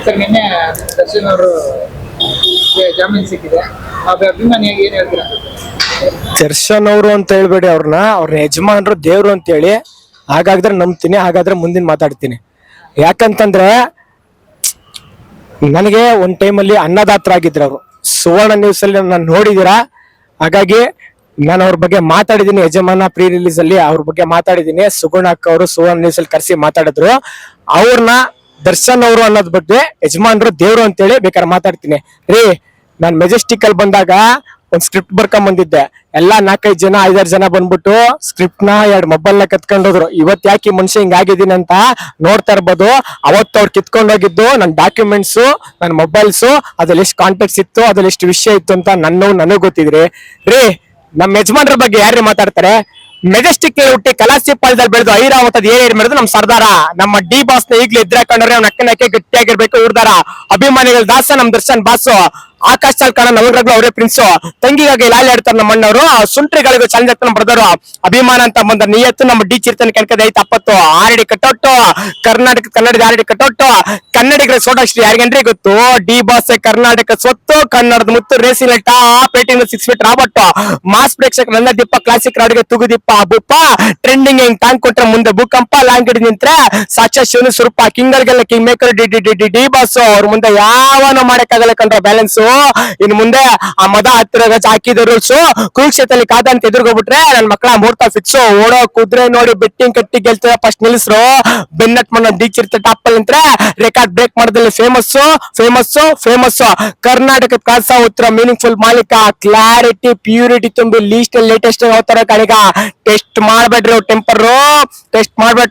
Sir ನಿನ್ನೆ ದರ್ಶನ್ ಅವರು ಜಾಮೀನು ಸಿಕ್ಕಿದೆ, ಅಭಿಮಾನಿಯಾಗಿ ಏನ್ ಹೇಳ್ತೀರಾ? ದರ್ಶನ್ ಅವರು ಅಂತ ಹೇಳ್ಬೇಡಿ, ಅವ್ರ ಯಜಮಾನ್ರು ದೇವ್ರು ಅಂತ ಹೇಳಿ. ಹಾಗಾದ್ರೆ ನಂಬ್ತೀನಿ, ಹಾಗಾದ್ರೆ ಮುಂದಿನ ಮಾತಾಡ್ತೀನಿ. ಯಾಕಂತಂದ್ರೆ ನನಗೆ ಒಂದ್ ಟೈಮಲ್ಲಿ ಅನ್ನದಾತ್ರ ಆಗಿದ್ರು ಅವರು. ಸುವರ್ಣ ನ್ಯೂಸ್ ಅಲ್ಲಿ ನಾನು ನೋಡಿದೀರಾ. ಹಾಗಾಗಿ ನಾನು ಅವ್ರ ಬಗ್ಗೆ ಮಾತಾಡಿದೀನಿ. ಯಜಮಾನ ಪ್ರೀ ರಿಲೀಸ್ ಅಲ್ಲಿ ಅವ್ರ ಬಗ್ಗೆ ಮಾತಾಡಿದೀನಿ. ಸುಗುಣ ಅಕ್ಕ ಅವರು ಸುವರ್ಣ ನ್ಯೂಸ್ ಅಲ್ಲಿ ಕರೆಸಿ ಮಾತಾಡಿದ್ರು. ಅವ್ರನ್ನ ದರ್ಶನ್ ಅವರು ಅನ್ನೋದ್ ಬಗ್ಗೆ ಯಜಮಾನ್ರು ದೇವ್ರು ಅಂತೇಳಿ ಬೇಕಾದ್ರೆ ಮಾತಾಡ್ತೀನಿ ರೀ. ನಾನ್ ಮೆಜೆಸ್ಟಿಕ್ ಅಲ್ಲಿ ಬಂದಾಗ ಒಂದ್ ಸ್ಕ್ರಿಪ್ಟ್ ಬರ್ಕೊಂಡ್ ಬಂದಿದ್ದೆ. ಎಲ್ಲಾ 4-5 ಜನ 5-6 ಜನ ಬಂದ್ಬಿಟ್ಟು ಸ್ಕ್ರಿಪ್ಟ್ ನ 2 ಮೊಬೈಲ್ ನ ಕಿತ್ಕೊಂಡೋದ್ರು. ಇವತ್ ಯಾಕೆ ಈ ಮನುಷ್ಯ ಹಿಂಗಾಗಿದ್ದೀನಿ ಅಂತ ನೋಡ್ತಾ ಇರ್ಬೋದು. ಅವತ್ತು ಅವ್ರು ಕಿತ್ಕೊಂಡೋಗಿದ್ದು ನನ್ನ ಡಾಕ್ಯುಮೆಂಟ್ಸ್, ನನ್ನ ಮೊಬೈಲ್ಸ್, ಅದ್ರಲ್ಲಿ ಎಷ್ಟು ಕಾಂಟ್ಯಾಕ್ಟ್ಸ್ ಇತ್ತು, ಅದ್ರಲ್ಲಿ ಎಷ್ಟು ವಿಷಯ ಇತ್ತು ಅಂತ ನನಗ್ ಗೊತ್ತಿದ್ರಿ ರೀ. ನಮ್ ಯಜಮಾನ್ರ ಬಗ್ಗೆ ಯಾರೇ ಮಾತಾಡ್ತಾರೆ? ಮೆಜೆಸ್ಟಿಕ್ ಹುಟ್ಟಿ ಕಲಾಸಿ ಪಾಳ್ಯದಲ್ಲಿ ಬೆಳೆದು ಐರಾವತದ ಏರಿ ಮಾಡಿದ್ರು ನಮ್ ಸರ್ದಾರ. ನಮ್ಮ ಡಿ ಬಾಸ್ ನ ಈಗ್ಲೂ ಎದುರಾಕೊಂಡ್ರೆ ಅವ್ನ ಅಕ್ಕನಕ್ಕೆ ಗಟ್ಟಿಯಾಗಿರ್ಬೇಕು ಇವ್ರದಾರ. ಅಭಿಮಾನಿಗಳ ದಾಸ ನಮ್ ದರ್ಶನ್ ಬಾಸು. ಆಕಾಶ ಚಾಲ್ಕಣ ನವಗ್ರಗಳು ಅವರೇ ಪ್ರಿನ್ಸು. ತಂಗಿಗಾಗಿ ಲಾಲಿ ಆಡ್ತಾರೆ ನಮ್ಮ ಅಣ್ಣವರು. ಸುಂಟ್ರಿಗಳಿಗೂ ಚಾಲೆಂಜ್ ನಮ್ಮ ಬ್ರದರು. ಅಭಿಮಾನ ಅಂತ ಬಂದ ನಿಯತ್ತು ನಮ್ಮ ಡಿ ಚಿರ್ತನ ಕೆಣಕದ ಐತೆ 70 ಆರ್ಡಿ ಕಟ್ಟೋಟು. ಕನ್ನಡದ ಆರ್ಡಿ ಕಟ್ಟೋಟು. ಕನ್ನಡಿಗರ ಸೋಡಾಶ್ರೀ ಯಾರಿಗೇನ್ರಿ ಗೊತ್ತು? ಡಿ ಬಾಸ್ ಕರ್ನಾಟಕ ಸ್ವತ್ತು, ಕನ್ನಡದ ಮುತ್ತು, ರೇಸಿನ ಟಾಪ್ 6 ಫೀಟ್ ರಾಬರ್ಟ್. ಮಾಸ್ ಪ್ರೇಕ್ಷಕ ನನ್ನ ದಿಪ್ಪ, ಕ್ಲಾಸಿಕ್ ರಾಡಿಗೆ ತುಗುದಿಪ್ಪ ಬುಪ್ಪ. ಟ್ರೆಂಡಿಂಗ್ ಹಿಂಗ್ ಟ್ಯಾಂಕ್ ಕೊಟ್ರೆ ಮುಂದೆ ಭೂಕಂಪ, ಲಾಂಗ್ ಹಿಡಿದು ನಿಂತ್ರೆ ಸಾಕ್ಷಾತ್ ಶಿವನು ಸ್ವರೂಪ. ಕಿಂಗರ್ಗೆಲ್ಲ ಕಿಂಗ್ ಮೇಕರ್ ಡಿ ಬಾಸ್. ಅವ್ರ ಮುಂದೆ ಯಾವನು ಮಾಡಕ್ಕಾಗಲ್ಲ ಕಂಡ್ರೆ ಬ್ಯಾಲೆನ್ಸ್. ಇನ್ ಮುಂದೆ ಆ ಮದ ಹತ್ತಿರ ಹಾಕಿದ ರೂಲ್ಸ್. ಕುರುಕ್ಷೇತ್ರದಲ್ಲಿ ಕಾದ ಅಂತ ಎದುರ್ಗೋಗ್ಬಿಟ್ರೆ ನನ್ ಮಕ್ಕಳ ಮುಹೂರ್ತ ಫಿಕ್ಸ್. ಓಡೋ ಕುದ್ರೆ ನೋಡಿ ಬೆಟ್ಟಿಂಗ್ ಕಟ್ಟಿ ಗೆಲ್ತದೆ ಫಸ್ಟ್ ನಿಲ್ಸ್ರು. ಬೆನ್ನಟ್ ಮಣ್ಣ ದೀಚಿರ್ತ ಟಾಪ್ ಅಲ್ಲಿ ನಿಂತ್ರೆ ರೆಕಾರ್ಡ್ ಬ್ರೇಕ್ ಮಾಡೋದ್ರಲ್ಲಿ ಫೇಮಸ್. ಕರ್ನಾಟಕದ ಕಾಸ ಉತ್ತರ ಮೀನಿಂಗ್ಫುಲ್ ಮಾಲೀಕ. ಕ್ಲಾರಿಟಿ ಪ್ಯೂರಿಟಿ ತುಂಬಿ ಲೀಸ್ಟ್ ಲೇಟೆಸ್ಟ್ ಅವತಾರ ಕಾಣಿಗ. ಟೆಸ್ಟ್ ಮಾಡ್ಬೇಡ್ರಿ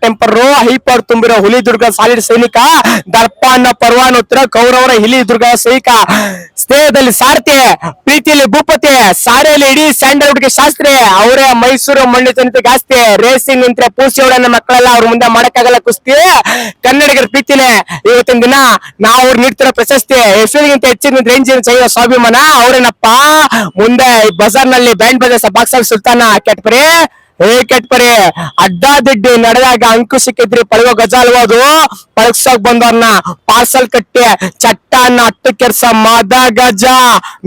ಟೆಂಪರ್ ಹೈಪರ್ ತುಂಬಿರೋ ಹುಲಿ ದುರ್ಗ ಸಾಲಿಡ್ ಸೈನಿಕ. ದರ್ಪ ಅನ್ನೋ ಪರ್ವಾನ ಉತ್ತರ ಕೌರವರ ಹಿಲಿ ದುರ್ಗ ಸೈನಿಕ. ಸ್ನೇಹದಲ್ಲಿ ಸಾರ್ಥಿ, ಪ್ರೀತಿಯಲ್ಲಿ ಭೂಪತಿ, ಸಾರೆಯಲ್ಲಿ ಇಡೀ ಸ್ಯಾಂಡಲ್ವುಡ್ ಗೆ ಶಾಸ್ತ್ರಿ. ಅವರೇ ಮೈಸೂರು ಮಣ್ಣು ತನಿಖೆಗೆ ಆಸ್ತಿ. ರೇಸಿಂಗ್ ನಿಂತ್ರೆ ಪೂಸಿಯವಳನ್ನ ಮಕ್ಕಳೆಲ್ಲ ಅವ್ರ ಮುಂದೆ ಮಾಡಕ್ಕಾಗಲ್ಲ ಕುಸ್ತಿ. ಕನ್ನಡಿಗರ ಪ್ರೀತಿನೇ ಇವತ್ತಿನ ದಿನ ನಾವು ಅವ್ರು ನೀಡ್ತಿರೋ ಪ್ರಶಸ್ತಿ. ಹೆಸರಿಗಿಂತ ಹೆಚ್ಚಿನ ರೇಂಜ್ चाहिए ಸ್ವಾಭಿಮಾನ. ಅವ್ರೇನಪ್ಪ ಮುಂದೆ ಬಜಾರ್ ನಲ್ಲಿ ಬ್ಯಾಂಡ್ ಬಜಾರ್ ಬಾಕ್ಸ್ ಆಫೀಸ್ ಸುಲ್ತಾನ. ಕೆಟ್ಪರಿ ಅಡ್ಡಾದಿಡ್ಡಿ ನಡೆದಾಗ ಅಂಕು ಸಿಕ್ಕಿದ್ರಿ ಪಳಗೋ ಗಜ ಅಲ್ವದು. ಪಳಗ್ಸೋಕ್ ಬಂದವ್ರನ್ನ ಪಾರ್ಸಲ್ ಕಟ್ಟಿ ಚಟ್ಟ ಅನ್ನ 10 ಕೆರ್ಸ ಮಾದ ಗಜ.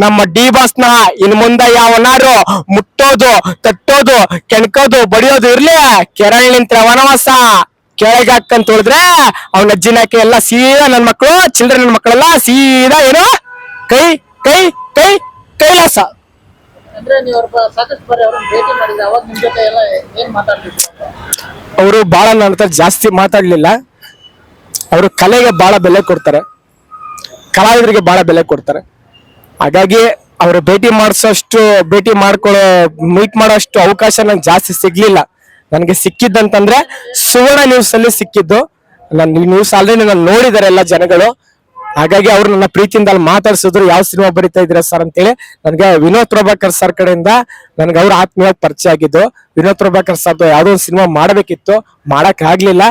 ನಮ್ಮ ಡಿ ಬಾಸ್ ನ ಇನ್ ಮುಂದೆ ಯಾವನಾರು ಮುಟ್ಟೋದು, ತಟ್ಟೋದು, ಕೆಣಕೋದು, ಬಡಿಯೋದು ಇರ್ಲಿ. ಕೆರಳ್ ನಿಂತ್ರ ವನವಾಸ. ಕೆಳಗೆ ಹಾಕಂತ ಹೇಳಿದ್ರೆ ಅವ್ನ ಅಜ್ಜಿನಾಕೆ ಎಲ್ಲ ಸೀದಾ ನನ್ ಮಕ್ಕಳು, ಚಿಲ್ಡ್ರನ್ ಮಕ್ಕಳೆಲ್ಲ ಸೀದಾ ಏನೋ ಕೈಲಾಸ. ಅಂದ್ರೆ ನೀವು ಸಾಕಷ್ಟು ಬಾರಿ ಅವ್ರನ್ನ ಭೇಟಿ ಮಾಡಿದ್ರೆ ಅವಾಗ ನಿಮ್ ಜೊತೆ ಎಲ್ಲ ಏನ್ ಮಾತಾಡ್ತಿದ್ರು? ಅವರು ಬಹಳ ನನ್ನ ಹತ್ರ ಜಾಸ್ತಿ ಮಾತಾಡ್ಲಿಲ್ಲ. ಅವರು ಕಲೆಗೆ ಬಹಳ ಬೆಲೆ ಕೊಡ್ತಾರೆ, ಕಲಾವಿದರಿಗೆ ಬಹಳ ಬೆಲೆ ಕೊಡ್ತಾರೆ. ಹಾಗಾಗಿ ಅವರು ಭೇಟಿ ಮೀಟ್ ಮಾಡೋಷ್ಟು ಅವಕಾಶ ನಂಗೆ ಜಾಸ್ತಿ ಸಿಗ್ಲಿಲ್ಲ. ನನಗೆ ಸಿಕ್ಕಿದ್ದಂತಂದ್ರೆ ಸುವರ್ಣ ನ್ಯೂಸ್ ಅಲ್ಲಿ ಸಿಕ್ಕಿದ್ದು. ನ್ಯೂಸ್ ಆಲ್ರೆಡಿ ನಾನು ನೋಡಿದ್ದಾರೆ ಎಲ್ಲ ಜನಗಳು. ಹಾಗಾಗಿ ಅವ್ರು ನನ್ನ ಪ್ರೀತಿಯಿಂದ ಅಲ್ಲಿ ಮಾತಾಡ್ಸಿದ್ರು. ಯಾವ ಸಿನಿಮಾ ಬರೀತಾ ಇದ್ರ ಸರ್ ಅಂತೇಳಿ. ನನ್ಗೆ ವಿನೋದ್ ಪ್ರಭಾಕರ್ ಸರ್ ಕಡೆಯಿಂದ ನನ್ಗೆ ಅವ್ರ ಆತ್ಮೀಯವಾಗಿ ಪರಿಚಯ ಆಗಿದ್ದು. ವಿನೋದ್ ಪ್ರಭಾಕರ್ ಸರ್ ಯಾವ್ದೋ ಒಂದು ಸಿನಿಮಾ ಮಾಡಬೇಕಿತ್ತು, ಮಾಡಕ್ ಆಗ್ಲಿಲ್ಲ.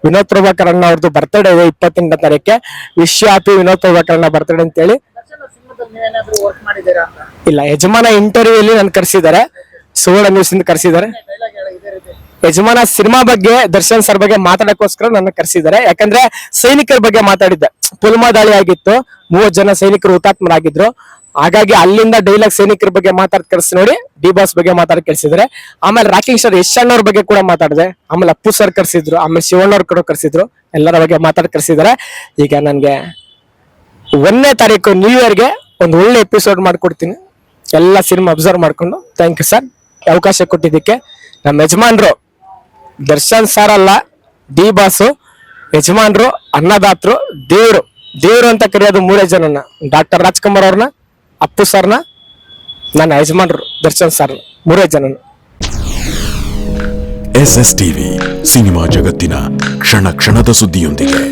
ವಿನೋದ್ ಪ್ರಭಾಕರ್ ಅಣ್ಣ ಅವ್ರದ್ದು ಬರ್ತಡೇ ಇದೆ 28ನೇ ತಾರೀಕೆ. ವಿಶ್ ಹ್ಯಾಪಿ ವಿನೋದ್ ಪ್ರಭಾಕರ್ ಅಣ್ಣ ಬರ್ತಡೇ ಅಂತೇಳಿ. ಇಲ್ಲ, ಯಜಮಾನ ಇಂಟರ್ವ್ಯೂ ಅಲ್ಲಿ ನನ್ ಕರ್ಸಿದ್ದಾರೆ, ಸುವರ್ಣ ನ್ಯೂಸ್ ಇಂದ ಕರ್ಸಿದ್ದಾರೆ. ಯಜಮಾನ ಸಿನಿಮಾ ಬಗ್ಗೆ, ದರ್ಶನ್ ಸರ್ ಬಗ್ಗೆ ಮಾತಾಡಕ್ಕೋಸ್ಕರ ನನ್ನ ಕರೆಸಿದ್ದಾರೆ. ಯಾಕಂದ್ರೆ ಸೈನಿಕರ ಬಗ್ಗೆ ಮಾತಾಡಿದ್ದೆ. ಪುಲ್ಮಾ ದಾಳಿ ಆಗಿತ್ತು, 30 ಜನ ಸೈನಿಕರು ಹುತಾತ್ಮರಾಗಿದ್ರು. ಹಾಗಾಗಿ ಅಲ್ಲಿಂದ ಡೈಲಾಗ್ ಸೈನಿಕರ ಬಗ್ಗೆ ಮಾತಾಡ್ ಕರ್ಸಿ ನೋಡಿ ಡಿ ಬಾಸ್ ಬಗ್ಗೆ ಮಾತಾಡಿ ಕರ್ಸಿದ್ರೆ. ಆಮೇಲೆ ರಾಕಿಂಗ್ ಸ್ಟಾರ್ ಯಶ್ ಅಣ್ಣವ್ರ ಬಗ್ಗೆ ಕೂಡ ಮಾತಾಡಿದೆ. ಆಮೇಲೆ ಅಪ್ಪು ಸರ್ ಕರ್ಸಿದ್ರು, ಆಮೇಲೆ ಶಿವಣ್ಣವ್ರ ಕೂಡ ಕರ್ಸಿದ್ರು. ಎಲ್ಲರ ಬಗ್ಗೆ ಮಾತಾಡಿ ಕರ್ಸಿದ್ದಾರೆ. ಈಗ ನನ್ಗೆ 1ನೇ ತಾರೀಕು ನ್ಯೂ ಇಯರ್ಗೆ ಒಂದು ಒಳ್ಳೆ ಎಪಿಸೋಡ್ ಮಾಡ್ಕೊಡ್ತೀನಿ. ಎಲ್ಲ ಸಿನಿಮಾ ಅಬ್ಸರ್ವ್ ಮಾಡ್ಕೊಂಡು. ಥ್ಯಾಂಕ್ ಯು ಸರ್ ಅವಕಾಶ ಕೊಟ್ಟಿದ್ದಕ್ಕೆ. ನಮ್ಮ ಯಜಮಾನ್ರು ದರ್ಶನ್ ಸಾರ್ ಅಲ್ಲ, ಡಿ ಬಾಸು. ಯಜಮಾನ್ರು, ಅನ್ನದಾತರು, ದೇವ್ರು ಅಂತ ಕರೆಯೋದು 3 ಜನನ. ಡಾಕ್ಟರ್ ರಾಜ್ಕುಮಾರ್ ಅವ್ರನ್ನ, ಅಪ್ಪು ಸರ್ನ, ನನ್ನ ಯಜಮಾನ್ರು ದರ್ಶನ್ ಸರ್, 3 ಜನನ. SS ಟಿವಿ ಸಿನಿಮಾ ಜಗತ್ತಿನ ಕ್ಷಣ ಕ್ಷಣದ ಸುದ್ದಿಯೊಂದಿಗೆ.